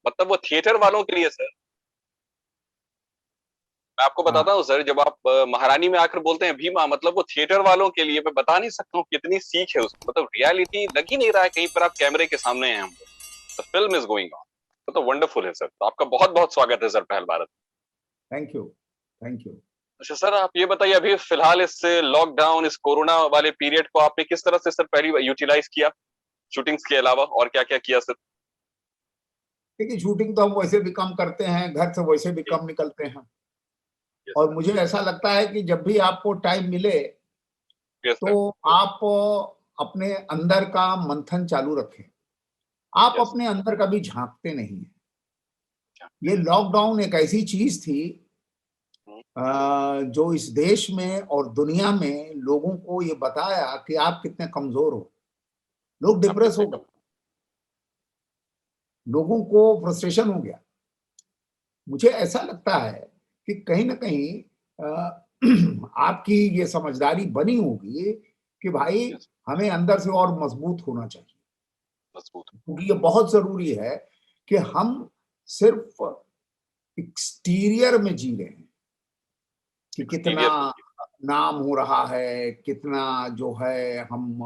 मतलब वो थिएटर वालों के लिए सर। मैं आपको हाँ, बताता हूँ सर, जब आप महारानी में आकर बोलते हैं भीमा, मतलब वो थिएटर वालों के लिए, मैं बता नहीं सकता हूँ कितनी सीख है उसमें। मतलब रियलिटी लग ही नहीं रहा है कहीं पर आप कैमरे के सामने हैं हम लोग। The film is going on. तो वंडरफुल है सर। तो आपका बहुत बहुत स्वागत है सर पहल Bharat. Thank you, thank you. अच्छा सर, आप ये बताइए अभी फिलहाल इस लॉकडाउन, इस कोरोना वाले पीरियड को आपने किस तरह से सर पहली यूटिलाइज किया, शूटिंग्स के अलावा और क्या क्या किया सर? देखिए, शूटिंग तो हम वैसे भी कम करते हैं, घर से वैसे भी जी। कम निकलते हैं। यस और सर। मुझे ऐसा लगता है कि जब भी आपको टाइम मिले यस सर। तो आप अपने अंदर का मंथन चालू रखें। आप यस। अपने अंदर कभी झांकते नहीं हैं। जानते ये नहीं। लॉकडाउन एक ऐसी चीज थी हम्म, जो इस देश में और दुनिया में लोगों को ये बताया कि आप कितने कमजोर हो। लोग आप डिप्रेस कितने हो गए, कम। लोगों को फ्रस्ट्रेशन हो गया। मुझे ऐसा लगता है कि कहीं ना कहीं आपकी ये समझदारी बनी होगी कि भाई यस। हमें अंदर से और मजबूत होना चाहिए। मजबूत। क्योंकि ये बहुत जरूरी है कि हम सिर्फ एक्सटीरियर में जी रहे हैं कि कितना एक्सटीरियर में। नाम हो रहा है, कितना जो है हम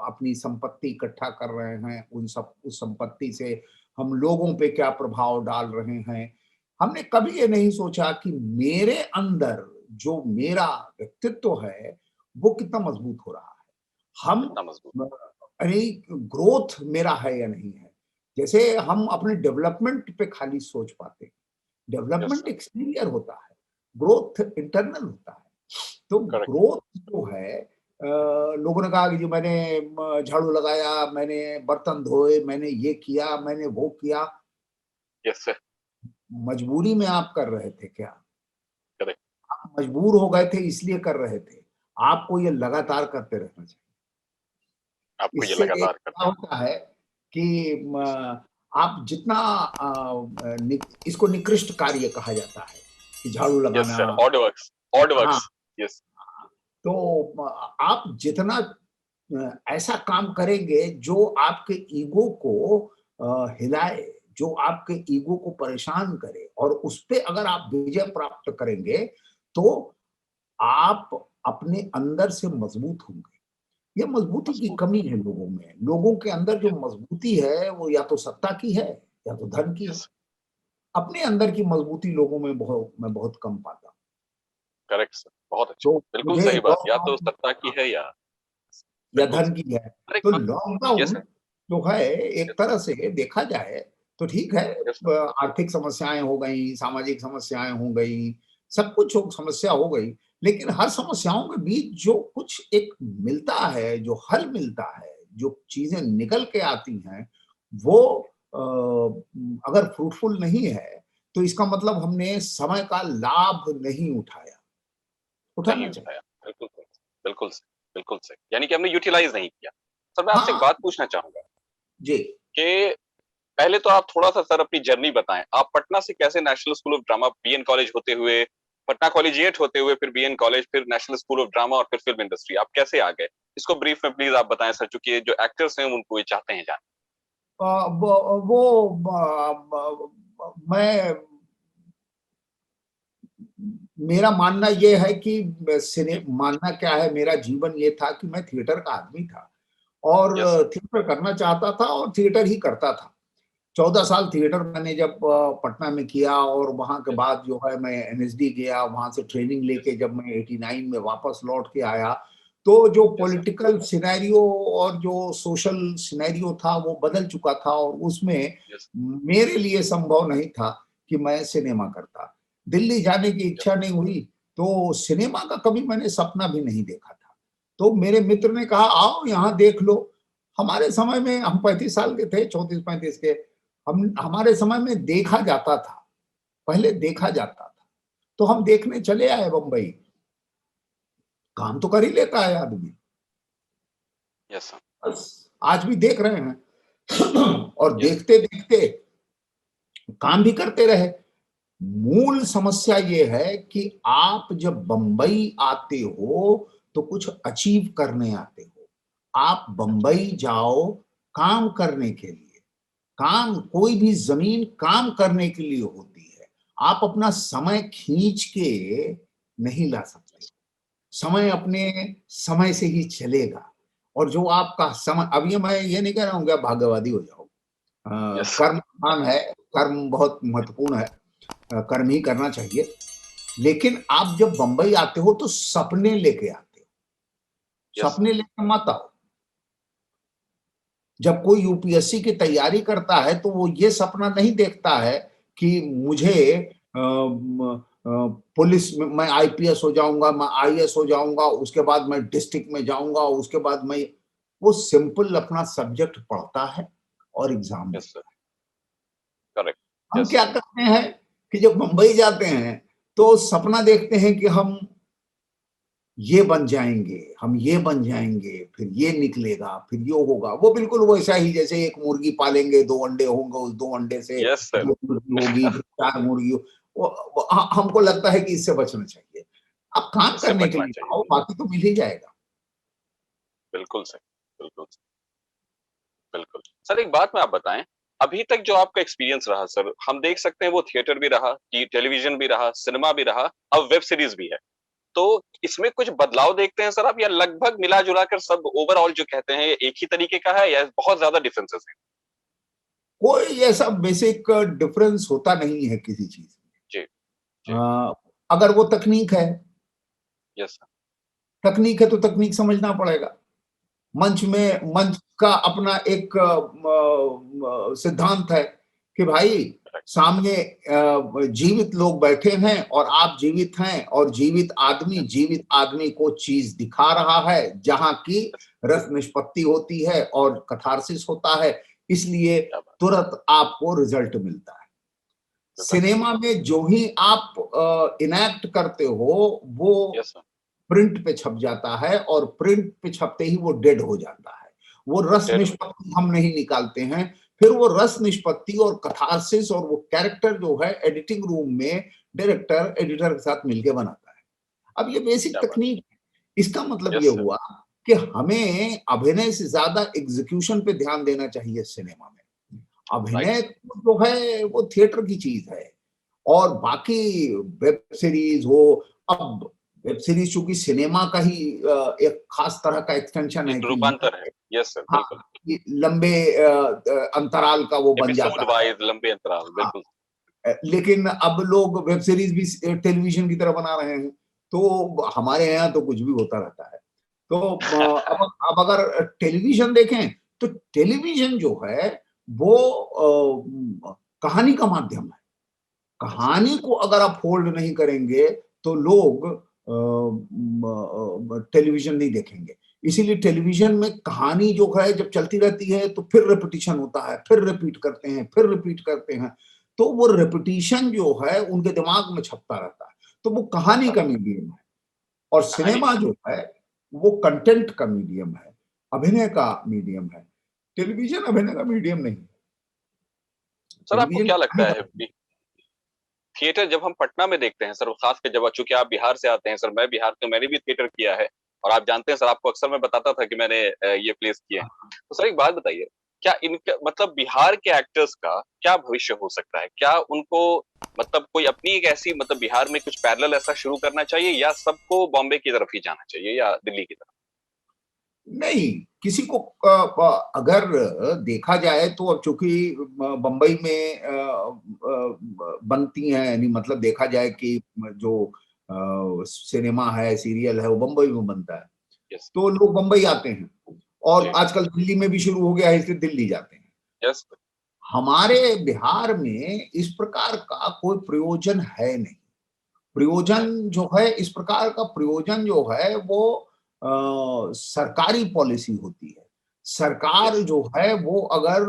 अपनी संपत्ति इकट्ठा कर रहे हैं, उस संपत्ति से हम लोगों पे क्या प्रभाव डाल रहे हैं। हमने कभी ये नहीं सोचा कि मेरे अंदर जो मेरा व्यक्तित्व है वो कितना मजबूत हो रहा है। हम कितना मजबूत। अरे, ग्रोथ मेरा है या नहीं है। जैसे हम अपने डेवलपमेंट पे खाली सोच पाते हैं। Yes development sir. एक्सटीरियर होता है, ग्रोथ इंटरनल होता है। तो करेक्ट। ग्रोथ जो है, लोगों ने कहा कि जी मैंने झाड़ू लगाया, मैंने बर्तन धोए, मैंने ये किया, मैंने वो किया। Yes sir. मजबूरी में आप कर रहे थे क्या? करेक्ट। आप मजबूर हो गए थे इसलिए कर रहे थे? आपको ये लगातार करते रहना चाहिए। आपको ये इससे लगातार क्या करना है। होता है कि आप जितना इसको निकृष्ट कार्य कहा जाता है कि झाड़ू यस लगाना। Sir, odd works. ऑड हाँ, वर्क्स। यस। तो आप जितना ऐसा काम करेंगे जो आपके ईगो को हिलाए, जो आपके ईगो को परेशान करे, और उस पे अगर आप विजय प्राप्त करेंगे तो आप अपने अंदर से मजबूत होंगे। ये मजबूती की मजबूत। कमी है लोगों में। लोगों के अंदर जो यस। मजबूती है वो या तो सत्ता की है या तो धन की है। यस। अपने अंदर की मजबूती लोगों में मैं बहुत कम पाता हूं। करेक्ट सर, बहुत अच्छा, तो बिल्कुल मुझे सही बात। या तो लॉकडाउन सत्ता की है या। या बिल्कुल धन सर। की है। अरे तो बात। Yes lockdown sir. जो है, एक यस। तरह से देखा जाए तो ठीक है। Yes sir. आर्थिक समस्याएं हो गई, सामाजिक समस्याएं हो गई, सब कुछ समस्या हो गई। लेकिन हर समस्याओं के बीच जो कुछ एक मिलता है, जो हल मिलता है, जो चीजें निकल के आती हैं, वो अगर फ्रूटफुल नहीं है तो इसका मतलब हमने समय का लाभ नहीं उठाया। नहीं उठाना चाहिए। उठाया। बिल्कुल सही। बिल्कुल सही। बिल्कुल सही, यानी कि हमने यूटिलाइज नहीं किया। सर मैं आपसे एक हाँ बात पूछना चाहूंगा जी। कि पहले तो आप थोड़ा सा सर अपनी जर्नी बताएं। आप पटना से कैसे national school of drama BN college होते हुए, पटना कॉलेजिएट होते हुए, फिर बीएन कॉलेज, फिर नेशनल स्कूल ऑफ ड्रामा और फिर फिल्म इंडस्ट्री, आप कैसे आ गए? इसको ब्रीफ में प्लीज आप बताएं सर, चूंकि जो एक्टर्स हैं उनको ये चाहते हैं जान। मैं मेरा मानना ये है कि सिने जी। मानना क्या है, मेरा जीवन ये था कि मैं थिएटर का आदमी था और यस सर। थिएटर करना चाहता था और थिएटर ही करता था। 14 साल थिएटर मैंने जब पटना में किया, और वहां के यस। बाद जो है मैं एनएसडी गया, वहां से ट्रेनिंग यस। लेके जब मैं 89 में वापस लौट के आया तो जो यस सर। पॉलिटिकल सिनेरियो और जो सोशल सिनेरियो था वो बदल चुका था, और उसमें यस। मेरे लिए संभव नहीं था कि मैं सिनेमा करता। दिल्ली जाने की यस। इच्छा नहीं हुई, तो सिनेमा का कभी मैंने सपना भी नहीं देखा था। तो मेरे मित्र ने कहा आओ यहाँ देख लो। हमारे समय में, हम 35 साल के थे, 34-35 के, हम हमारे समय में देखा जाता था, पहले देखा जाता था। तो हम देखने चले आए बम्बई। काम तो कर ही लेता है आदमी, यस सर। बस आज भी देख रहे हैं और यस। देखते देखते काम भी करते रहे। मूल समस्या ये है कि आप जब बंबई आते हो तो कुछ अचीव करने आते हो। आप बंबई जाओ काम करने के लिए, काम, कोई भी जमीन काम करने के लिए होती है। आप अपना समय खींच के नहीं ला सकते। समय अपने समय से ही चलेगा। और जो आपका समय, अब ये मैं ये नहीं कह रहा हूँ कि आप भाग्यवादी हो जाओ। यस कर्म महान है, कर्म बहुत महत्वपूर्ण है, कर्म ही करना चाहिए। लेकिन आप जब बंबई आते हो तो सपने लेके आते हो, यस सपने लेकर मत आओ। जब कोई यूपीएससी की तैयारी करता है तो वो ये सपना नहीं देखता है कि मुझे पुलिस में मैं आईपीएस हो जाऊंगा, मैं आईएएस हो जाऊंगा, उसके बाद मैं डिस्ट्रिक्ट में जाऊंगा, उसके बाद मैं, वो सिंपल अपना सब्जेक्ट पढ़ता है और एग्जाम यस देता सर, है। करेक्ट। हम यस क्या करते हैं कि जब मुंबई जाते हैं तो सपना देखते हैं कि हम ये बन जाएंगे, हम ये बन जाएंगे, फिर ये निकलेगा, फिर ये होगा। वो बिल्कुल वैसा ही जैसे एक मुर्गी पालेंगे, 2 अंडे होंगे, उस 2 अंडे से यस सर। 2 मुर्गी होगी, फिर 4 मुर्गी हो। हमको लगता है कि इससे बचना चाहिए। आप काम इससे करने के बचना लिए चाहिए। आओ, बाकी तो मिल ही जाएगा। बिल्कुल सर, बिल्कुल बिल्कुल। सर एक बात में आप बताएं, अभी तक जो आपका एक्सपीरियंस रहा सर, हम देख सकते हैं वो थिएटर भी रहा, टेलीविजन भी रहा, सिनेमा भी रहा, अब वेब सीरीज भी है। तो इसमें कुछ बदलाव देखते हैं सर आप, या लगभग मिला जुला कर सब ओवरऑल जो कहते हैं ये एक ही तरीके का है, या बहुत ज्यादा डिफरेंसेस हैं? कोई ऐसा बेसिक डिफरेंस होता नहीं है किसी चीज जी जी। में। अगर वो तकनीक है, यस सर। तकनीक है तो तकनीक समझना पड़ेगा। मंच का अपना एक सिद्धांत है कि भाई करेक्ट। सामने जीवित लोग बैठे हैं और आप जीवित हैं, और यस जीवित आदमी को चीज दिखा रहा है जहां की यस। रस निष्पत्ति होती है और कथारसिस होता है। इसलिए क्या बात। तुरंत आपको रिजल्ट मिलता है। रिजल्ट सिनेमा मिलता में जो ही आप इनैक्ट करते हो वो है। Yes sir. प्रिंट पे छप जाता है, और प्रिंट पे छपते ही वो डेड हो जाता है। वो रस डेड हो जाता निष्पत्ति हम नहीं निकालते हैं। फिर वो रस निष्पत्ति और कथारसिस और वो कैरेक्टर जो है एडिटिंग रूम में डायरेक्टर एडिटर के साथ मिलके बनाता है। अब ये है। बेसिक क्या बात। तकनीक है। इसका मतलब ये यस सर। हुआ कि हमें अभिनय से ज्यादा एग्जीक्यूशन पे ध्यान देना चाहिए सिनेमा में। राइट अभिनय सर। जो है वो थिएटर की चीज है। और बाकी वेब सीरीज हो, अब वेब सीरीज चूंकि सिनेमा का ही एक खास तरह का एक्सटेंशन है एक कि रूपांतर है। यस सर, हाँ, बिल्कुल। कि लंबे अंतराल का वो बन एपिसोड जाता है। वाइज लंबे अंतराल, हाँ, बिल्कुल। लेकिन अब लोग वेब सीरीज भी टेलीविजन की तरह बना रहे हैं। तो हमारे यहाँ तो कुछ भी होता रहता है। तो अब अगर टेलीविजन देखें तो टेलीविजन जो है वो कहानी का माध्यम है। Yes sir. कहानी को अगर आप होल्ड नहीं करेंगे तो लोग टेलीविजन नहीं देखेंगे। इसीलिए टेलीविजन में कहानी जो है जब चलती रहती है तो फिर रिपीटिशन होता है, फिर रिपीट करते हैं, फिर रिपीट करते हैं। तो वो रिपीटिशन जो है उनके दिमाग में छपता रहता है। तो वो कहानी छपता का रहता मीडियम है। और है। कहानी सिनेमा का जो मीडियम। है वो कंटेंट का मीडियम है, अभिनय का मीडियम है। टेलीविजन अभिनय का मीडियम नहीं है। सर आपको टेलीविजन क्या कहानी लगता का है मीडियम थिएटर जब हम पटना में देखते हैं सर, खास कर जब, चूंकि आप बिहार से आते हैं सर, मैं बिहार तो मैंने भी थिएटर किया है, और आप जानते हैं सर, आपको अक्सर मैं बताता था कि मैंने ये प्लेस किए हैं। है। तो सर एक बात बताइए, क्या इनका मतलब बिहार के एक्टर्स का क्या भविष्य हो सकता है? क्या उनको मतलब कोई अपनी एक ऐसी मतलब बिहार में कुछ पैरेलल ऐसा शुरू करना चाहिए, या सबको बॉम्बे की तरफ ही जाना चाहिए या दिल्ली की तरफ? नहीं, किसी को अगर देखा जाए तो अब चूंकि बंबई में बनती हैं, यानी मतलब देखा जाए कि जो सिनेमा है, सीरियल है, वो बंबई में बनता है। यस। तो लोग बंबई आते हैं, और जी। आजकल दिल्ली में भी शुरू हो गया है, इसलिए दिल्ली जाते हैं। यस। हमारे बिहार में इस प्रकार का कोई प्रयोजन है नहीं। प्रयोजन है। जो है, इस प्रकार का प्रयोजन जो है वो सरकारी पॉलिसी होती है। सरकार यस। जो है वो अगर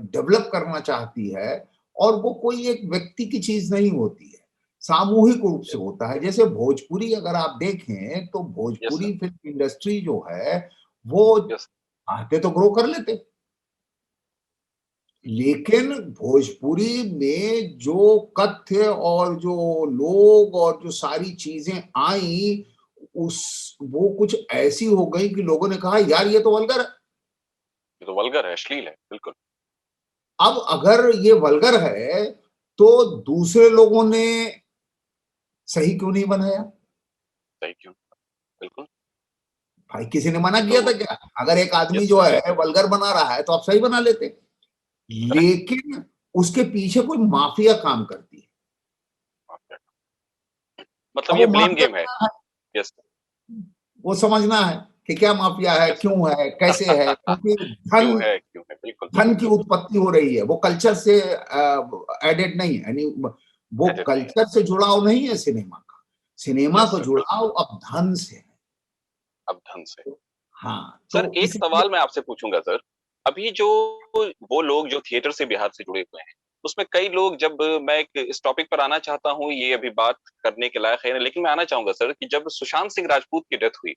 डेवलप करना चाहती है, और वो कोई एक व्यक्ति की चीज नहीं होती है, सामूहिक रूप से यस। होता है। जैसे भोजपुरी अगर आप देखें तो yes sir. Bhojpuri film industry जो है वो यस। चाहते तो ग्रो कर लेते, लेकिन भोजपुरी में जो कथ्य और जो लोग और जो सारी चीजें आई, उस वो कुछ ऐसी हो गई कि लोगों ने कहा यार ये तो वल्गर है। ये तो वल्गर है, अश्लील है, बिल्कुल। अब अगर ये वल्गर है तो दूसरे लोगों ने सही क्यों नहीं बनाया? सही क्यों? बिल्कुल। भाई किसी ने मना किया था तो क्या? अगर एक आदमी यस, जो है वल्गर बना रहा है तो आप सही बना लेते। करेक्ट। लेकिन उसके पीछे कोई माफिया काम करती है। मतलब अब ये वो ब्लेम माफिया गेम है। क्या है, यस। वो समझना है कि क्या माफिया है, यस। क्यों है, कैसे है, क्योंकि धन क्यों है, बिल्कुल धन बिल्कुल की बिल्कुल। उत्पत्ति हो रही है, वो कल्चर से एडेड नहीं है, यानी वो एडिट नहीं है। कल्चर से जुड़ाव नहीं है सिनेमा का। सिनेमा यस का सर, बिल्कुल। जुड़ाव अब धन से है। अब ढंग से। हाँ, सर तो एक इसलिए सवाल मैं आपसे पूछूंगा सर। अभी जो वो लोग जो थिएटर से बिहार से जुड़े हुए हैं, उसमें कई लोग, जब मैं इस टॉपिक पर आना चाहता हूँ, ये अभी बात करने के लायक है, लेकिन मैं आना चाहूंगा सर कि जब सुशांत सिंह राजपूत की डेथ हुई,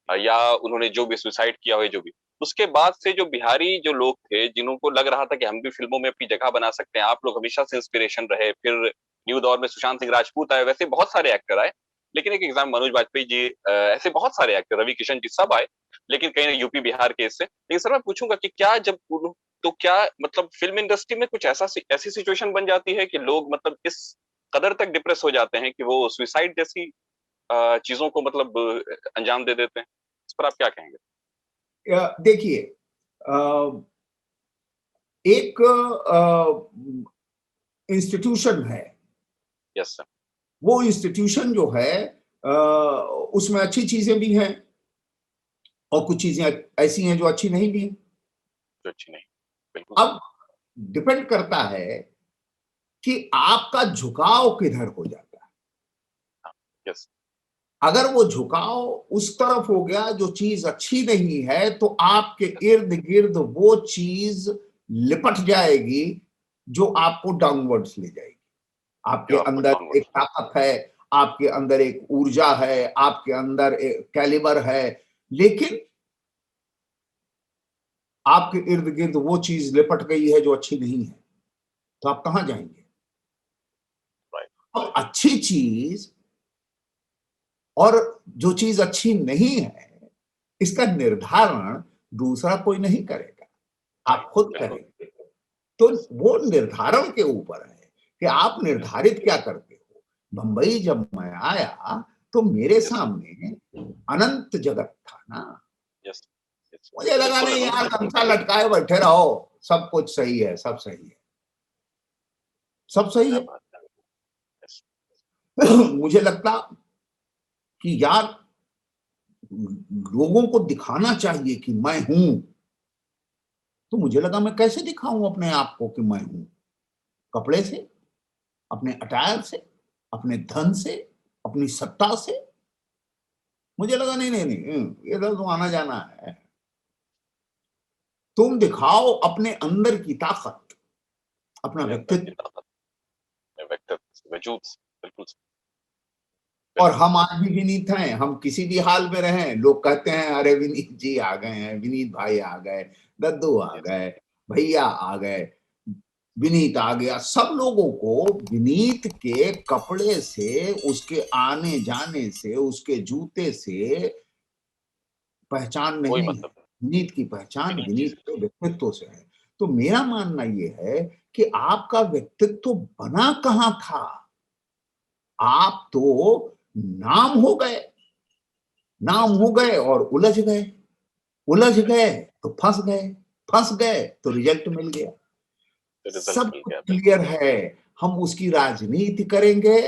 या उन्होंने जो भी सुसाइड किया हो, जो भी, उसके बाद से जो बिहारी जो लोग थे, जिनको लग रहा था कि हम भी फिल्मों में अपनी जगह बना सकते हैं, आप लोग हमेशा से इंस्पिरेशन रहे, फिर न्यू दौर में सुशांत सिंह राजपूत आए, वैसे बहुत सारे एक्टर आए, लेकिन एक एग्जाम मनोज बाजपेयी जी, ऐसे बहुत सारे एक्टर, रवि किशन जी, सब आए, लेकिन कहीं यूपी बिहार के इससे। लेकिन सर मैं पूछूंगा कि क्या जब तो क्या मतलब फिल्म इंडस्ट्री में कुछ ऐसी सिचुएशन बन जाती है कि लोग मतलब इस कदर तक डिप्रेस हो जाते हैं कि वो सुसाइड जैसी चीजों को मतलब अंजाम दे देते हैं? इस पर आप क्या कहेंगे? देखिए, एक इंस्टीट्यूशन है, यस सर। वो इंस्टीट्यूशन जो है उसमें अच्छी चीजें भी हैं और कुछ चीजें ऐसी हैं जो अच्छी नहीं भी हैं। जो अच्छी नहीं। बिल्कुल सर। अब डिपेंड करता है कि आपका झुकाव किधर हो जाता है। हाँ। यस। अगर वो झुकाव उस तरफ हो गया जो चीज अच्छी नहीं है, तो आपके यस। इर्द गिर्द वो चीज लिपट जाएगी जो आपको डाउनवर्ड्स ले जाएगी। आपके जो आपको अंदर एक डाउनवर्ड्स ले। ताकत है, आपके अंदर एक ऊर्जा है, आपके अंदर एक कैलिबर है, लेकिन आपके इर्द गिर्द वो चीज लिपट गई है जो अच्छी नहीं है, तो आप कहां जाएंगे? राइट। अब अच्छी चीज और जो चीज अच्छी नहीं है, इसका निर्धारण दूसरा कोई नहीं करेगा, नहीं। आप खुद बिल्कुल। करेंगे। तो यस। वो निर्धारण के ऊपर है कि आप यस। निर्धारित क्या करते हो। बंबई जब मैं आया तो मेरे यस सर। सामने अनंत जगत था ना। यस। यस। मुझे लगा बिल्कुल नहीं अनंत यार, जगत। गमछा लटकाए बैठे रहो, सब कुछ सही है, सब सही है, सब सही क्या है। बात है। यस। मुझे लगता कि यार लोगों को दिखाना चाहिए कि मैं हूं। तो मुझे लगा मैं कैसे दिखाऊं अपने आप को कि मैं हूं? कपड़े से, अपने अटायर से, अपने धन से, अपनी सत्ता से। मुझे लगा नहीं नहीं नहीं, इधर तो आना जाना है। तुम दिखाओ अपने अंदर की ताकत, अपना अपने अंदर की व्यक्तित्व। ताकत, अपने व्यक्तित्व, वजूद से। बिल्कुल सर। और बिल्कुल हम सर। आज भी विनीत हैं, हम किसी भी हाल में रहें, लोग कहते हैं अरे विनीत जी आ गए हैं, विनीत भाई आ गए, दद्दू आ यस। गए, भैया आ गए, विनीत आ गया। सब लोगों को विनीत के कपड़े से, उसके आने जाने से, उसके जूते से पहचान कोई नहीं है। मतलब विनीत की पहचान विनीत जी विनीत से। के व्यक्तित्व से है। तो मेरा मानना ये है कि आपका व्यक्तित्व बना कहाँ था? आप तो नाम हो गए, नाम यस सर। हो गए और उलझ गए, उलझ गए तो फंस गए, फंस गए तो रिजल्ट मिल गया। रिजल्ट सब मिल कुछ गया, बिल्कुल। क्लियर है। हम उसकी राजनीति करेंगे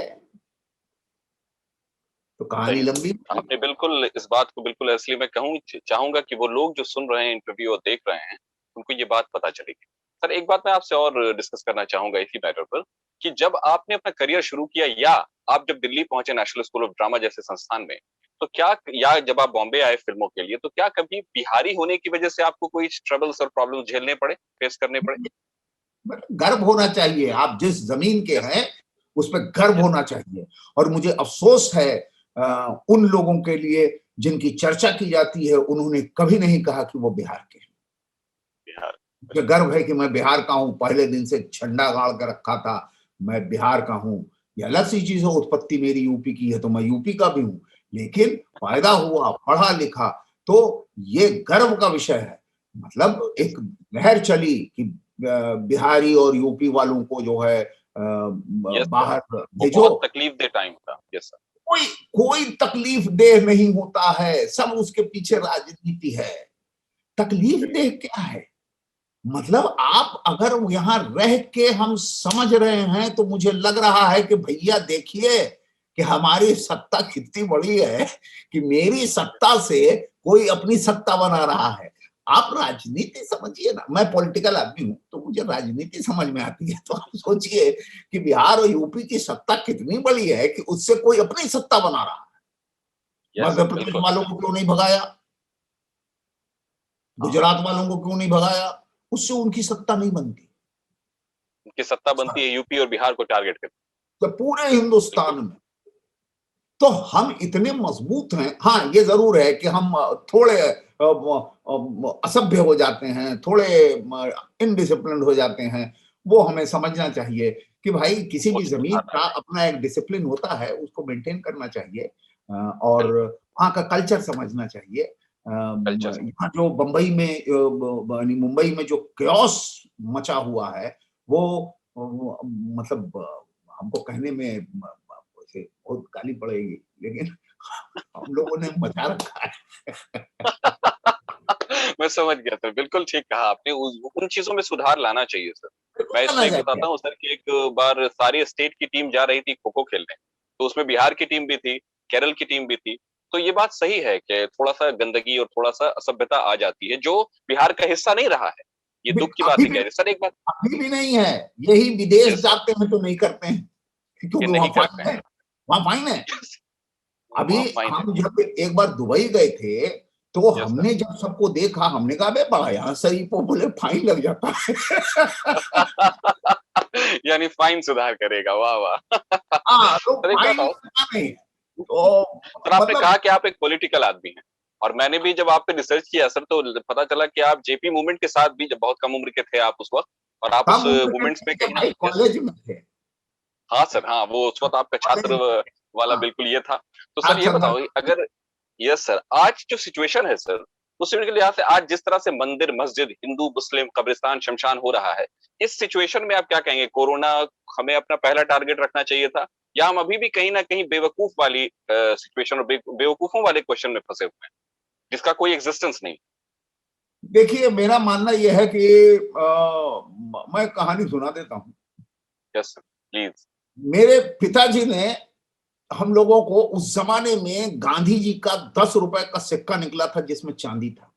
तो कहानी सही सर। लंबी आपने बिल्कुल इस बात को बिल्कुल, इसलिए मैं कहूँ चाहूंगा कि वो लोग जो सुन रहे हैं इंटरव्यू और देख रहे हैं, उनको ये बात पता चलेगी। सर एक बात मैं आपसे और डिस्कस करना चाहूंगा इसी मैटर पर, कि जब आपने अपना करियर शुरू किया, या आप जब दिल्ली पहुंचे नेशनल स्कूल ऑफ ड्रामा जैसे संस्थान में, तो क्या, या जब आप बॉम्बे आए फिल्मों के लिए, तो क्या कभी बिहारी होने की वजह से आपको कोई ट्रबल्स और प्रॉब्लम झेलने पड़े, फेस करने पड़े? गर्व होना चाहिए। आप जिस जमीन के यस। हैं उस पर गर्व यस। होना चाहिए। और मुझे अफसोस है उन लोगों के लिए जिनकी चर्चा की जाती है, उन्होंने कभी नहीं कहा कि वो बिहार के हैं। बिहार। मुझे गर्व है कि मैं बिहार का हूं, पहले दिन से झंडा गाड़ कर रखा था, मैं बिहार का हूं। ये अलग सी चीज है, उत्पत्ति मेरी यूपी की है तो मैं यूपी का भी हूं, लेकिन पैदा हुआ, पढ़ा लिखा, तो ये गर्व का विषय है। मतलब यस। एक लहर चली कि बिहारी और यूपी वालों को जो है यस सर, बाहर वो भेजो। बहुत तकलीफ दे टाइम था। Yes sir. कोई कोई तकलीफ देह नहीं होता है, सब उसके पीछे राजनीति है। तकलीफ देह क्या है? मतलब आप अगर यहाँ रह के हम समझ रहे हैं तो मुझे लग रहा है कि भैया देखिए कि हमारी सत्ता कितनी बड़ी है कि मेरी सत्ता से कोई अपनी सत्ता बना रहा है। आप राजनीति समझिए ना, मैं पॉलिटिकल आदमी हूं तो मुझे राजनीति समझ में आती है। तो आप सोचिए कि बिहार और यूपी की सत्ता कितनी बड़ी है कि उससे कोई अपनी सत्ता बना रहा है। यस मध्य सर, प्रदेश बिल्कुल। वालों को क्यों नहीं भगाया? हाँ, गुजरात वालों को क्यों नहीं भगाया? उससे उनकी सत्ता नहीं बनती। उनकी सत्ता बनती है यूपी और बिहार को टारगेट करके। तो पूरे बिल्कुल। हिंदुस्तान में तो हम इतने मजबूत हैं। हाँ, ये जरूर है कि हम थोड़े असभ्य हो जाते हैं, थोड़े इनडिसिप्लिन हो जाते हैं। वो हमें समझना चाहिए कि भाई किसी भी वो जमीन सुधारना का चाहिए। अपना एक डिसिप्लिन होता है, उसको मेंटेन करना चाहिए। और बिल्कुल। वहाँ का कल्चर समझना चाहिए। कल्चर। यहाँ जो बंबई में यानी मुंबई में जो chaos मचा हुआ है वो मतलब हमको कहने में वैसे बहुत गाली पड़ेगी, लेकिन हम लोगों ने मचा रखा है। मैं समझ गया सर, बिल्कुल ठीक कहा आपने। उन चीजों में सुधार लाना चाहिए सर। बिल्कुल मैं करना इसमें एक चाहिए। बताता हूँ सर कि एक बार सारी स्टेट की टीम जा रही थी खो खो खेलने, तो उसमें बिहार की टीम भी थी, केरल की टीम भी थी। तो ये बात सही है कि थोड़ा सा गंदगी और थोड़ा सा असभ्यता आ जाती है, जो बिहार का हिस्सा नहीं रहा है। ये दुख की बात अभी है। भी कह रहे सर एक बात। अभी भी नहीं है। यही विदेश यस सर। जाते हैं तो नहीं करते हैं ये क्योंकि वहां नहीं करते फाइन है। हैं। वहां फाइन है। अभी वहाँ फाइन है। हम जब एक बार दुबई गए थे तो यस हमने जब सबको देखा, हमने कहा बे बड़ा यहाँ सही को बोले फाइन लग जाता है। सर। यानी फाइन सुधार करेगा, वाह वाह। हाँ, तो सर एक बात फाइन और। लगता नहीं है। तो सर आपने मतलब कहा कि आप एक पॉलिटिकल आदमी हैं, और मैंने भी जब आप पे रिसर्च किया सर तो पता चला कि आप जेपी मूवमेंट के साथ भी, जब बहुत कम उम्र के थे आप उस वक्त, और आप उस कम उम्र के मूवमेंट्स में नहीं थे कहीं ना। भाई, यस। कॉलेज में थे। हाँ सर, हाँ, वो उस वक्त आपका छात्र कॉलेज में थे। वाला हाँ, बिल्कुल ये था। तो सर आप ये बताओ, संदर्भ। अगर यस सर, आज जो सिचुएशन है सर, उस के लिहाज से आज जिस तरह से मंदिर मस्जिद हिंदू मुस्लिम कब्रिस्तान शमशान हो रहा है, इस सिचुएशन में आप क्या कहेंगे? कोरोना हमें अपना पहला टारगेट रखना चाहिए था, या हम अभी भी कहीं ना कहीं बेवकूफ वाली सिचुएशन और बेवकूफों वाले क्वेश्चन में फंसे हुए हैं, जिसका कोई एग्जिस्टेंस नहीं? देखिए, मेरा मानना यह है कि मैं कहानी सुना देता हूँ। Yes sir, please. मेरे पिताजी ने हम लोगों को, उस जमाने में गांधी जी का 10 रुपए का सिक्का निकला था जिसमें चांदी था।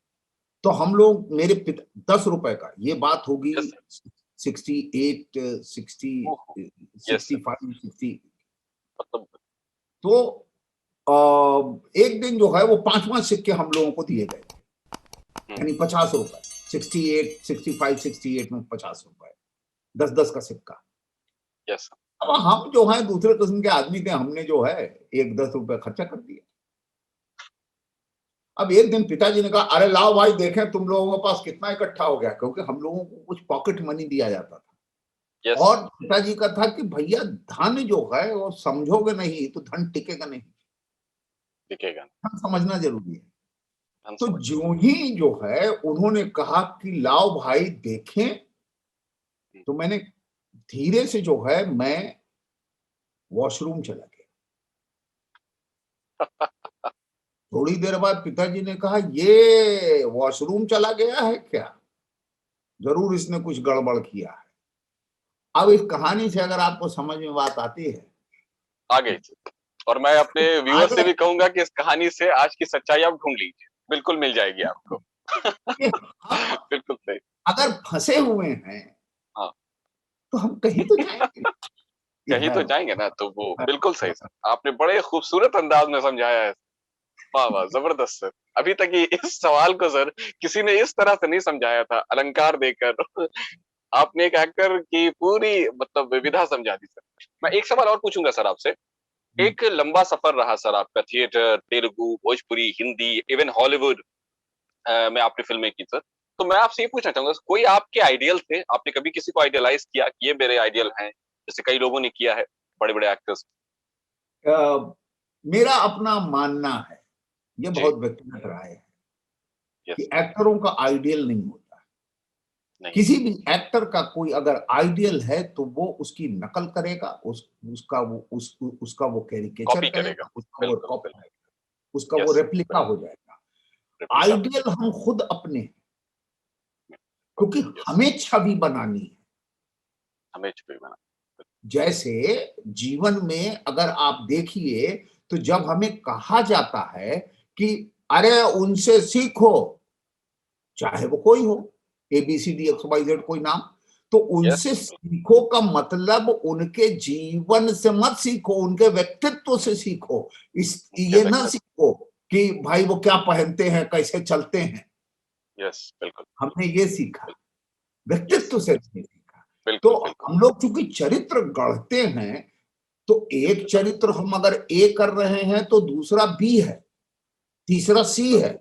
तो हम लोग, मेरे पिता, 10 रुपए का, ये बात होगी यस सर। 68, ओहो। 60, यस सर। 65, 60। मतलब। तो एक दिन जो है वो 5 5 सिक्के हम लोगों को दिए गए, हम्म। यानी 50 रुपए। 68, 65, 68 में 50 रुपए, 10 10 का सिक्का। Yes sir. अब हम जो है दूसरे किस्म के आदमी थे, हमने जो है एक 10 रुपए खर्चा कर दिया। अब एक दिन पिताजी ने कहा, अरे लाओ भाई देखें तुम लोगों के पास कितना इकट्ठा हो गया, क्योंकि हम लोगों को कुछ पॉकेट मनी दिया जाता था। Yes sir. और पिताजी का था कि भैया धन जो है वो समझोगे नहीं तो धन टिकेगा नहीं, दिखेगा। धन समझना जरूरी है। हम तो समझ। जो ही जो है उन्होंने कहा कि लाओ भाई देखें, तो मैंने धीरे से जो है मैं वॉशरूम चला गया। थोड़ी देर बाद पिताजी ने कहा, ये वॉशरूम चला गया है क्या? जरूर इसने कुछ गड़बड़ किया है। अब इस कहानी से अगर आपको समझ में बात आती है आ गई सर। और मैं अपने व्यूअर से आगे भी कहूंगा कि इस कहानी से आज की सच्चाई आप ढूंढ लीजिए, बिल्कुल मिल जाएगी आपको। कि हम बिल्कुल सही। अगर फंसे हुए हैं हाँ, तो हम कहीं तो जाएंगे। कहीं तो इधर जाएंगे ना, तो वो उधर, बिल्कुल सही सर, आपने बड़े खूबसूरत अंदाज में समझाया है। वाह वाह, जबरदस्त सर। अभी तक ये इस सवाल को सर किसी ने इस तरह से नहीं समझाया था, अलंकार देकर। आपने एक एक्टर की पूरी मतलब विविधा समझा दी सर। मैं एक सवाल और पूछूंगा सर आपसे। एक लंबा सफर रहा सर आपका, theatre, Telugu, Bhojpuri, Hindi, even Hollywood में आपने फिल्में की सर। तो मैं आपसे ये पूछना चाहूंगा, कोई आपके आइडियल थे? आपने कभी किसी को आइडियलाइज किया कि ये मेरे आइडियल हैं, जैसे कई लोगों ने किया है, बड़े बड़े एक्टर्स? मेरा अपना मानना है, ये जी। बहुत व्यक्तिगत राय है, कि यस। एक्टरों का आइडियल नहीं होता। नहीं। किसी भी एक्टर का कोई अगर आइडियल है तो वो उसकी नकल करेगा, उसका वो कैरिकेचर कॉपी करेगा। करेगा, उसका वो बिल्कुल, कॉपी बिल्कुल। करेगा, उसका वो यस, रेप्लिका बिल्कुल, हो जाएगा। रेप्लिका हो आइडियल हम खुद अपने हैं, जाएगा। क्योंकि यस, हमें छवि बनानी है। हमें छुपी बना। जैसे जीवन में अगर आप देखिए तो जब हमें कहा जाता है कि अरे उनसे सीखो, चाहे वो कोई हो, ABCD XYZ कोई नाम, तो यस, उनसे सीखो का मतलब उनके जीवन से मत सीखो, उनके व्यक्तित्व से सीखो। उनके ये ना व्यक्तित्व। सीखो कि भाई वो क्या पहनते हैं, कैसे चलते हैं। यस, बिल्कुल, हमने ये सीखा, यस, व्यक्तित्व से नहीं सीखा। बिल्कुल, तो बिल्कुल। हम लोग चूंकि चरित्र गढ़ते हैं, तो एक चरित्र हम अगर A कर रहे हैं तो दूसरा B है, तीसरा C है।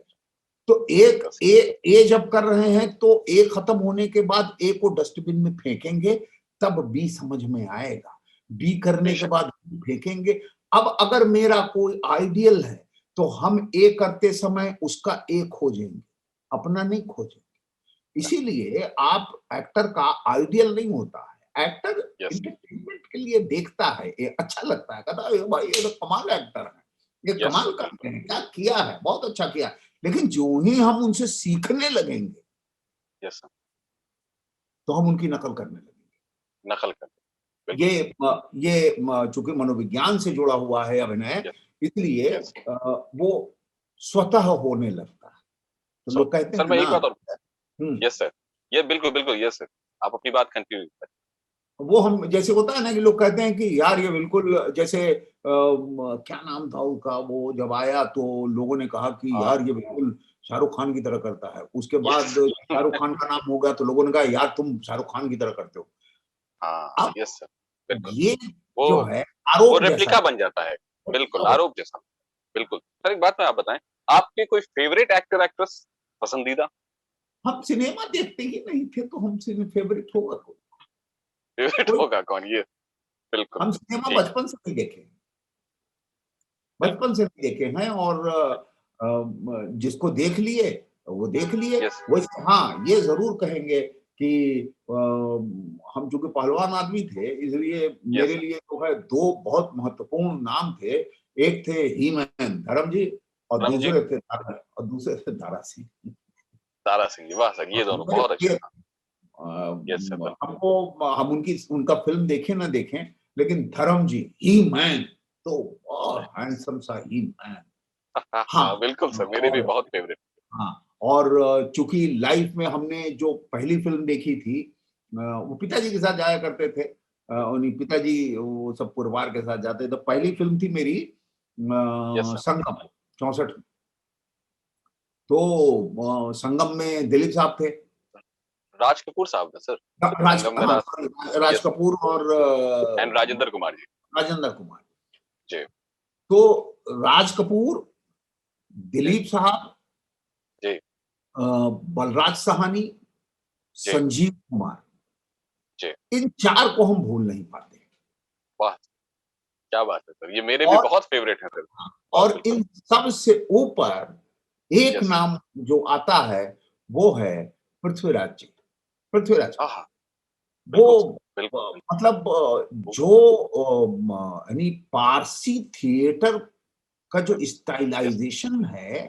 तो एक यस, ए जब कर रहे हैं तो ए खत्म होने के बाद ए को डस्टबिन में फेंकेंगे, तब बी समझ में आएगा। बी करने के बेशक। बाद बी फेंकेंगे। अब अगर मेरा कोई आइडियल है तो हम ए करते समय उसका ए खोजेंगे, अपना नहीं खोजेंगे। इसीलिए आप एक्टर का आइडियल नहीं होता है। एक्टर यस, एंटरटेनमेंट के लिए देखता है, ये अच्छा लगता है, कहता है भाई ये तो कमाल एक्टर है, ये यस कमाल सर, करते बिल्कुल। हैं, क्या किया है, बहुत अच्छा किया। लेकिन जो ही हम उनसे सीखने लगेंगे यस सर। तो हम उनकी नकल करने लगेंगे। नकल कर। ये बिल्कुल। चूंकि मनोविज्ञान से जुड़ा हुआ है अभिनय, यस, इसलिए यस। वो स्वतः होने लगता है। तो सो लोग कहते सर हैं मैं ना। एक बात और। हम्म, यस सर। ये बिल्कुल, बिल्कुल, यस सर। आप अपनी बात कंटिन्यू करें। वो हम जैसे होता है ना कि लोग कहते हैं कि यार ये बिल्कुल जैसे क्या नाम था उसका, वो जब आया तो लोगों ने कहा कि हाँ। यार ये बिल्कुल शाहरुख खान की तरह करता है। उसके बाद यस। शाहरुख खान का नाम हो गया तो लोगों ने कहा यार तुम शाहरुख खान की तरह करते हो। हाँ, अब यस सर। बिल्कुल। ये वो जो है वो आरोप जैसा रेप्लिका बन जाता है। बिल्कुल, है। आरोप जैसा। बिल्कुल। सर एक बात मैं आप बताएँ, आपके कोई फेवरेट एक्टर एक्ट्रेस पसंदीदा? हम सिनेमा देखते ही नहीं थे तो हम सिने फेवरेट होगा कोई। फेवरेट कोई होगा कौन ये? बिल्कुल। हम सिनेमा ठीक है, बचपन से नहीं देखे, बिल्कुल। बचपन से नहीं देखे हैं। और जिसको देख लिए वो देख लिए। यस, वैसे हाँ ये जरूर कहेंगे कि हम चूंकि पहलवान आदमी थे, इसलिए यस मेरे सर। लिए जो है दो बहुत महत्वपूर्ण नाम थे। एक थे ही मैन धर्म जी, रम जी, और दूसरे थे दारा सिंह। तारा सिंह जी, वाह सर, ये दोनों मेरे बहुत अच्छे प्रिय नाम। यस सर, बिल्कुल। हमको हम उनकी उनका फिल्म देखें ना देखें, लेकिन धर्म जी ही मैन तो बहुत हैंडसम सा ही मैन। हाँ, हाँ, बिल्कुल सर, मेरे भी और बहुत फेवरेट। हाँ, और चूंकि लाइफ में हमने जो पहली फिल्म देखी थी, वो पिताजी के साथ जाया करते थे। उन्हीं पिताजी वो सब परिवार के साथ जाते, तो पहली फिल्म थी मेरी यस सर। संगम 64 में। तो संगम में दिलीप साहब थे। राज कपूर साहब ने सर, संगम में हाँ, राज। sorry, राज यस, कपूर और एंड राजेंद्र कुमार जी। राजेंद्र कुमार। जी, तो राज कपूर, जी, दिलीप साहब, जी, बलराज साहनी, जी, संजीव कुमार, जी। इन चार को हम भूल नहीं पाते। वाह! क्या बात है सर, ये मेरे भी और बहुत फेवरेट हैं सर। बहुत और बिल्कुल। इन सब से ऊपर एक यस। नाम जो आता है वो है पृथ्वीराज जी, पृथ्वीराज। हाँ, वो बिल्कुल सर, बिल्कुल, बिल्कुल। मतलब वो जो यानी पारसी थिएटर का जो यस, स्टाइलाइजेशन है,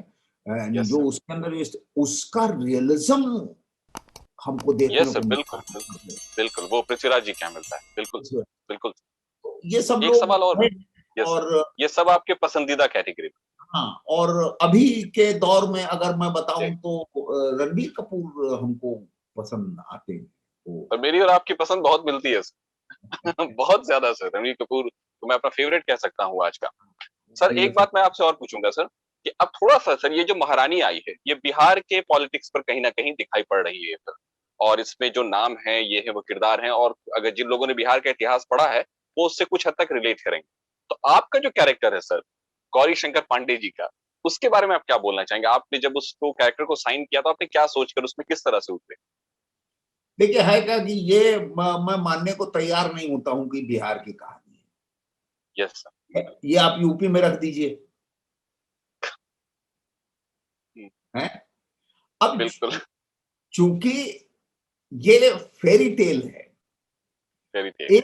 यानी यस जो सर। उसके अंदर उसका रियलिज्म हमको देखने यस सर, को बिल्कुल, मिलता बिल्कुल, है। बिल्कुल, वो पृथ्वीराज जी क्या मिलता है। बिल्कुल सर, बिल्कुल। तो ये सब एक लोग सवाल और। हैं। यस सर, और ये सब आपके पसंदीदा कैटेगरी में। हाँ, और अभी के दौर में अगर मैं जी, बताऊं तो रणबीर कपूर हमको पसंद आते हैं। वो और मेरी और आपकी पसंद बहुत मिलती है सर। बहुत ज़्यादा सर, रणबीर कपूर तो मैं अपना फेवरेट कह सकता हूँ आज का। सर ये एक सब बात मैं आपसे और पूछूंगा सर, कि अब थोड़ा-सा सर ये जो महारानी आई है, ये बिहार के पॉलिटिक्स पर कहीं न कहीं दिखाई पड़ रही है फिर। और इसमें जो नाम है, ये है, वो किरदार हैं, और अगर जिन लोगों ने बिहार का इतिहास पढ़ा है, वो उससे कुछ हद तक रिलेट करेंगे। तो आपका जो कैरेक्टर है सर, गौरी शंकर पांडे जी का, उसके बारे में आप क्या बोलना चाहेंगे? आपने जब उसको कैरेक्टर को साइन किया तो आपने क्या सोचकर उसमें किस तरह से उतरे? देखिए है क्या कि ये मैं मानने को तैयार नहीं होता हूँ कि बिहार की कहानी यस सर। है। ये आप यूपी में रख दीजिए, हुँ, हैं? अब बिल्कुल। चूंकि ये फेरी टेल है। Fairy tale.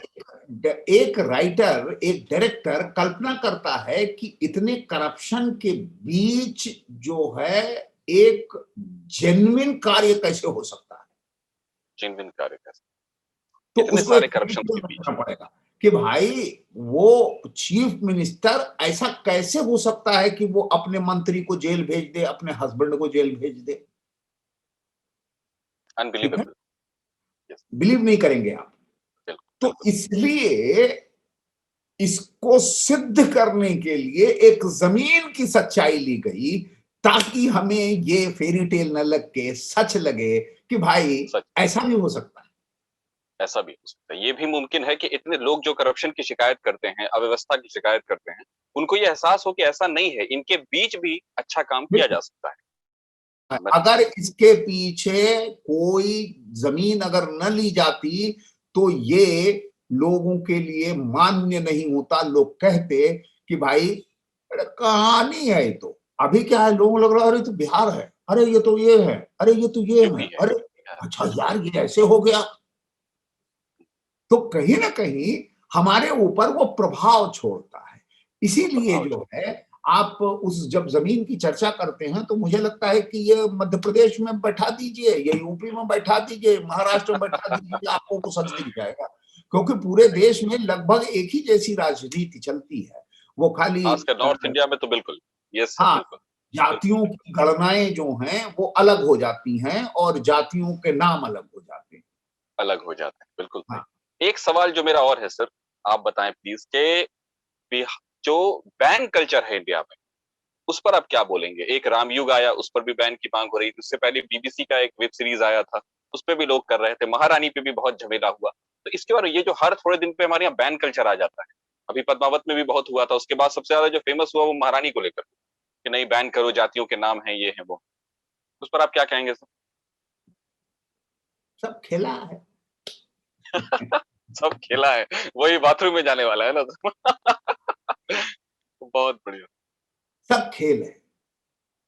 एक राइटर, एक डायरेक्टर कल्पना करता है कि इतने करप्शन के बीच जो है एक जेन्युइन कार्य कैसे हो सकता है। जेन्युइन कार्य कैसे, तो इतने उसको एक सारे करप्शन के बीच। रखना पड़ेगा कि भाई वो चीफ मिनिस्टर ऐसा कैसे हो सकता है कि वो अपने मंत्री को जेल भेज दे, अपने हस्बैंड को जेल भेज दे। ठीक है, अनबिलीवेबल। यस। बिलीव नहीं करेंगे आप। बिल्कुल तो बिल्कुल। इसलिए इसको सिद्ध करने के लिए एक जमीन की सच्चाई ली गई, ताकि हमें ये फेरी टेल न लग के सच लगे कि भाई सच। ऐसा भी हो सकता है। ऐसा भी हो सकता है, ये भी मुमकिन है कि इतने लोग जो करप्शन की शिकायत करते हैं, अव्यवस्था की शिकायत करते हैं, उनको ये एहसास हो कि ऐसा नहीं है, इनके बीच भी अच्छा काम किया जा सकता है। मैं अगर इसके पीछे कोई जमीन अगर न ली जाती तो ये लोगों के लिए मान्य नहीं होता। लोग कहते कि भाई अरे कहानी है ये तो। अभी क्या है, लोगों लग रहा है अरे तो बिहार है, अरे ये तो ये है, अरे ये तो ये है, यूपी है। अरे अच्छा यार ये ऐसे हो गया। तो कहीं ना कहीं हमारे ऊपर वो प्रभाव छोड़ता है। इसीलिए प्रभाव जो छोड़। है आप उस जब जमीन की चर्चा करते हैं तो मुझे लगता है कि ये मध्य प्रदेश में बैठा दीजिए, ये यूपी में बैठा दीजिए, महाराष्ट्र में बैठा दीजिए, आपको वो सच दिख जाएगा। क्योंकि पूरे देश में लगभग एक ही जैसी राजनीति चलती है। वो खाली खासकर नॉर्थ इंडिया में तो बिल्कुल। यस सर, हाँ, बिल्कुल बिल्कुल जातियों बिल्कुल। की गणनाएं जो हैं वो अलग हो जाती हैं और जातियों के नाम अलग हो जाते हैं। अलग हो जाते हैं, बिल्कुल हाँ, सही। एक सवाल जो मेरा और है सर, आप बताएं प्लीज के जो बैन कल्चर है इंडिया में, उस पर आप क्या बोलेंगे? एक रामयुग आया, उस पर भी बैन की मांग हो रही थी, उससे पहले बीबीसी का एक वेब सीरीज आया था, उस पर भी लोग कर रहे थे, महारानी पे भी बहुत झमेला हुआ। तो इसके बाद ये जो हर थोड़े दिन पे हमारे यहाँ बैन कल्चर आ जाता है, अभी पद्मावत में भी बहुत हुआ था, उसके बाद सबसे ज्यादा जो फेमस हुआ वो महारानी को लेकर कि नहीं बैन करो, जातियों के नाम है, ये है वो। उस पर आप क्या कहेंगे सर? सब खेला है। सब खेला है, वही बाथरूम में जाने वाला है ना बहुत बढ़िया। सब खेल है।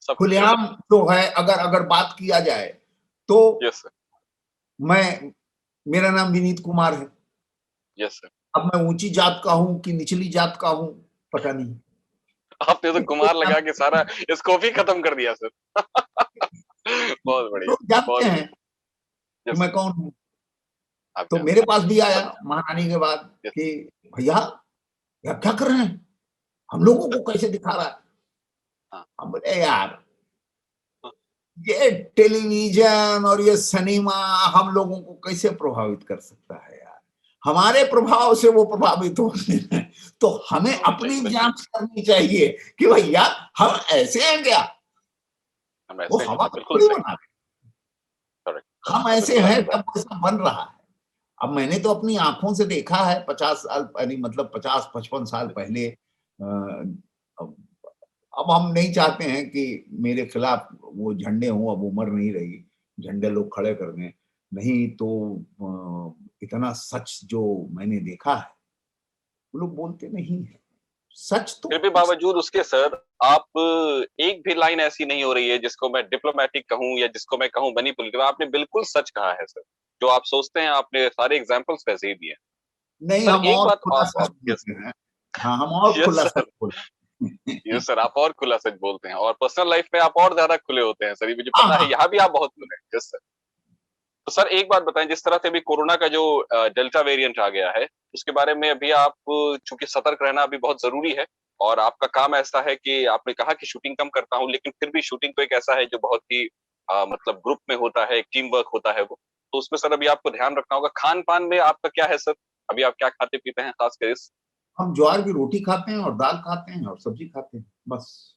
सब खेल है। खुलेआम जो है, अगर अगर बात किया जाए तो यस सर। मैं मेरा नाम विनीत कुमार है। Yes sir. अब मैं ऊंची जात का हूं कि निचली जात का हूं, पता नहीं। आपने तो कुमार लगा के सारा स्कोप ही खत्म कर दिया सर बहुत बढ़िया। लोग जानते बहुत हैं बढ़िया। कि यस मैं सर। कौन हूं। आप तो जानते मेरे हैं। पास भी आया सब। महारानी के बाद यस। कि भैया यार क्या कर रहे हैं, हम लोगों को कैसे दिखा रहा है। हाँ। हम बोले यार हाँ, ये टेलीविजन और ये सिनेमा हम लोगों को कैसे प्रभावित कर सकता है यार। हमारे प्रभाव से वो प्रभावित होते हैं, तो हमें हाँ, अपनी बिल्कुल। जांच करनी चाहिए कि भैया हम ऐसे हैं क्या। हम वो ऐसे हैं, हवा में बिल्कुल थोड़ी सही। बना रहे, करेक्ट हम करेक्ट, ऐसे बिल्कुल हैं आपकी बात। तब वैसा बन रहा है। अब मैंने तो अपनी आंखों से देखा है 50 साल यानी मतलब 50-55 साल पहले। अब अब हम नहीं चाहते हैं कि मेरे खिलाफ वो झंडे हों, अब उम्र नहीं रही झंडे लोग खड़े कर दें। नहीं तो इतना सच जो मैंने देखा है वो लोग बोलते नहीं है। सच तो फिर भी बावजूद उसके सर, आप एक भी लाइन ऐसी नहीं हो रही है जिसको मैं डिप्लोमेटिक कहूं या जिसको मैं कहूं मैनिपुलेटिव। आपने बिल्कुल सच कहा है सर, जो आप सोचते हैं आपने सारे एग्जांपल्स वैसे ही दिए। नहीं, सर हम एक और बात खुला आप सच यस। बोलते हैं। हाँ, हम और यस खुला सर। सच बोलते हैं। यस सर, आप और खुला सच बोलते हैं और पर्सनल लाइफ में आप और ज्यादा खुले होते हैं सर, ये मुझे हाँ पता है, हाँ यहाँ भी आप बहुत खुले हैं। Yes sir. तो सर एक बात बताएं, जिस तरह से अभी कोरोना का जो डेल्टा वेरिएंट आ गया है, उसके बारे में अभी आप, चूंकि सतर्क रहना अभी बहुत जरूरी है, और आपका काम ऐसा है कि आपने कहा कि शूटिंग कम करता हूं, लेकिन फिर भी शूटिंग तो एक ऐसा है जो बहुत ही मतलब ग्रुप में होता है, एक टीम वर्क होता है वो। तो उसमें सर अभी आपको ध्यान रखना होगा। खान पान में आपका क्या है सर? अभी आप क्या खाते पीते हैं खासकर इस? हम ज्वार की रोटी खाते हैं और दाल खाते हैं और सब्जी खाते हैं बस।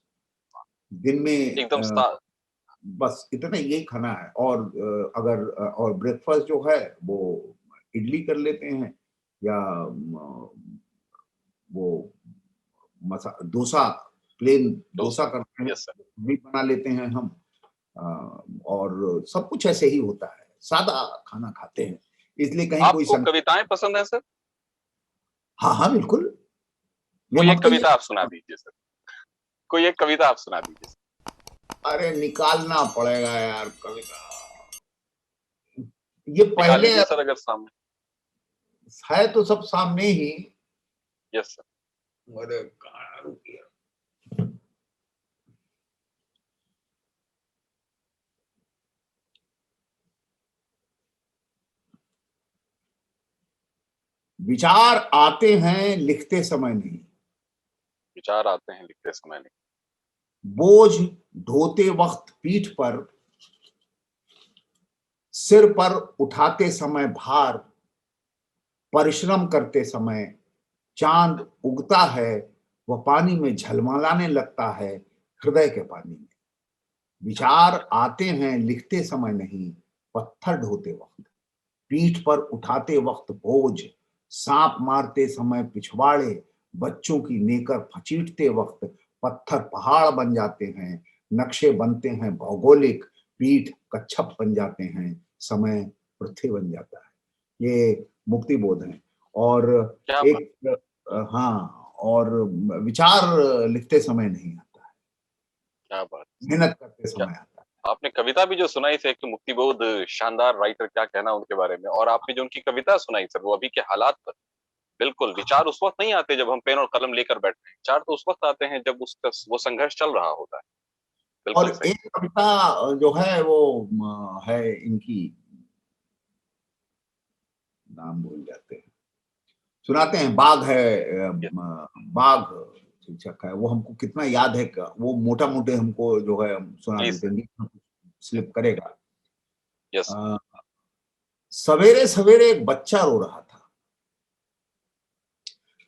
दिन में एकदम बस इतना यही खाना है। और अगर और ब्रेकफास्ट जो है वो इडली कर लेते हैं या वो मसा डोसा, प्लेन डोसा करते हैं, यस सर। भी बना लेते हैं हम। अ, और सब कुछ ऐसे ही होता है, सादा खाना खाते हैं। इसलिए कहीं कोई आपको संकट। कविताएं पसंद है सर? हाँ हाँ बिल्कुल, ये कोई मत एक कहिए। कविता आप सुना दीजिए सर। कोई एक कविता आप सुना दीजिए सर। अरे निकालना पड़ेगा यार कविता। ये दिखा पहले लीजिए सर अगर सामने। है तो सब सामने ही। Yes sir. अरे कहाँ रुक गया? विचार आते हैं लिखते समय नहीं, विचार आते हैं लिखते समय नहीं। बोझ ढोते वक्त पीठ पर, सिर पर उठाते समय भार, परिश्रम करते समय चांद उगता है, वह पानी में झलमलाने लगता है, हृदय के पानी में। विचार आते हैं लिखते समय नहीं, पत्थर ढोते वक्त, पीठ पर उठाते वक्त बोझ, सांप मारते समय पिछवाड़े, बच्चों की नेकर फचीटते वक्त पत्थर पहाड़ बन जाते हैं, नक्शे बनते हैं भौगोलिक, पीठ कच्छप बन जाते हैं, समय पृथ्वी बन जाता है। ये मुक्ति बोध है। और क्या बात। एक हाँ, और विचार लिखते समय नहीं आता है, क्या बात। मेहनत करते क्या समय आता है। आपने कविता भी जो सुनाई थी, एक तो मुक्तिबोध शानदार राइटर, क्या कहना उनके बारे में। और आपने जो उनकी कविता सुनाई सर, वो अभी के हालात पर बिल्कुल। विचार उस वक्त नहीं आते जब हम पेन और कलम लेकर बैठते हैं, विचार तो उस वक्त आते हैं जब उसका वो संघर्ष चल रहा होता है। और बिल्कुल सही। एक कविता जो है वो है इनकी, नाम भूल जाते हैं, सुनाते हैं, बाघ है, यस। बाघ शिक्षक है, वो हमको कितना याद है, वो मोटा मोटे हमको जो है सुना प्लीज देते सर। हैं, स्लिप करेगा। यस। अ, सवेरे सवेरे एक बच्चा रो रहा था,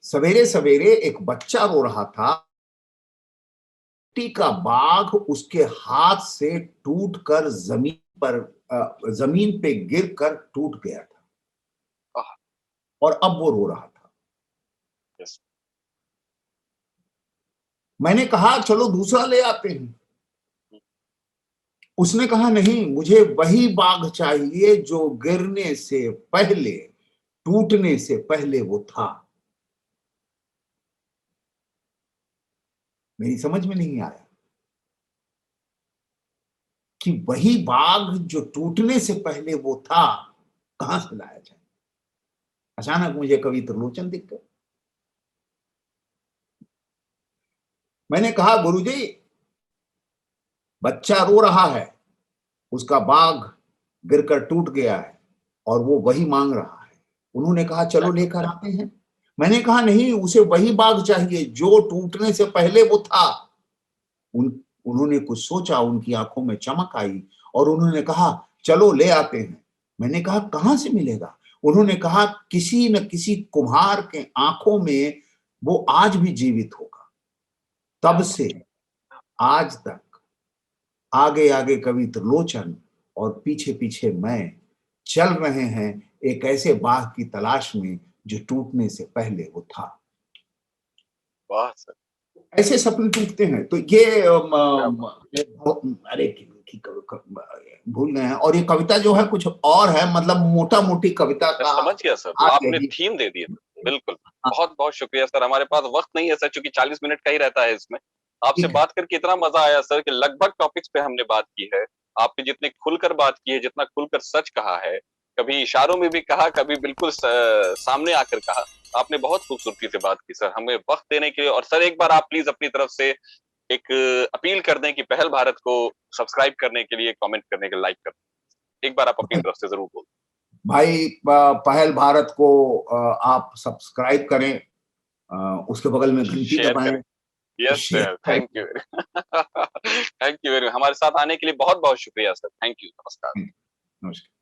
सवेरे सवेरे एक बच्चा रो रहा था, मिट्टी का बाघ उसके हाथ से टूटकर जमीन पे गिरकर टूट गया था, आह। और अब वो रो रहा था। यस। मैंने कहा चलो दूसरा ले आते हैं। उसने कहा नहीं, मुझे वही बाघ चाहिए जो गिरने से पहले, टूटने से पहले वो था। मेरी समझ में नहीं आया कि वही बाघ जो टूटने से पहले वो था, कहां से लाया जाए। अचानक मुझे कवि त्रिलोचन दिख गए। मैंने कहा गुरुजी, बच्चा रो रहा है, उसका बाघ गिरकर टूट गया है, और वो वही मांग रहा है। उन्होंने कहा क्या चलो लेकर आते हैं। मैंने कहा नहीं, उसे वही बाघ चाहिए जो टूटने से पहले वो था। उन्होंने कुछ सोचा, उनकी आंखों में चमक आई, और उन्होंने कहा चलो ले आते हैं। मैंने कहा कहां से मिलेगा? उन्होंने कहा किसी न किसी कुम्हार के आंखों में वो आज भी जीवित होगा। तब बात। से आज तक आगे आगे कवि त्रिलोचन और पीछे पीछे मैं चल रहे हैं एक ऐसे बाघ की तलाश में जो टूटने से पहले वो था। वाह सर। ऐसे सपने टूटते हैं। तो ये क्या बात। अरे भूल गए हैं। और ये कविता जो है कुछ और है, मतलब मोटा मोटी कविता मैं का समझ गया सर, आ आपने यही। थीम दे दी है। बिल्कुल। हाँ, बहुत बहुत शुक्रिया सर। हमारे पास वक्त नहीं है सर, चूंकि 40 मिनट का ही रहता है इसमें। आपसे ठीक है। बात करके इतना मजा आया सर कि लगभग टॉपिक्स पे हमने बात की है। आपने जितने खुलकर बात की है, जितना खुलकर सच कहा है, कभी इशारों में भी कहा, कभी बिल्कुल सामने आकर कहा। आपने बहुत खूबसूरती से बात की सर, हमें वक्त देने के लिए। और सर एक बार आप प्लीज अपनी तरफ से एक अपील कर दें कि पहल भारत को सब्सक्राइब करने के लिए, कमेंट करने के लिए, लाइक कर दें। एक बार आप अपनी तरफ से जरूर बोल। भाई पहल भारत को आप सब्सक्राइब करें, उसके बगल में घंटी शेयर करें। दबाएं, यस शेयर सर, करें। Thank you. Thank you very, हमारे साथ आने के लिए बहुत बहुत शुक्रिया सर। Thank you. नमस्कार। नमस्कार।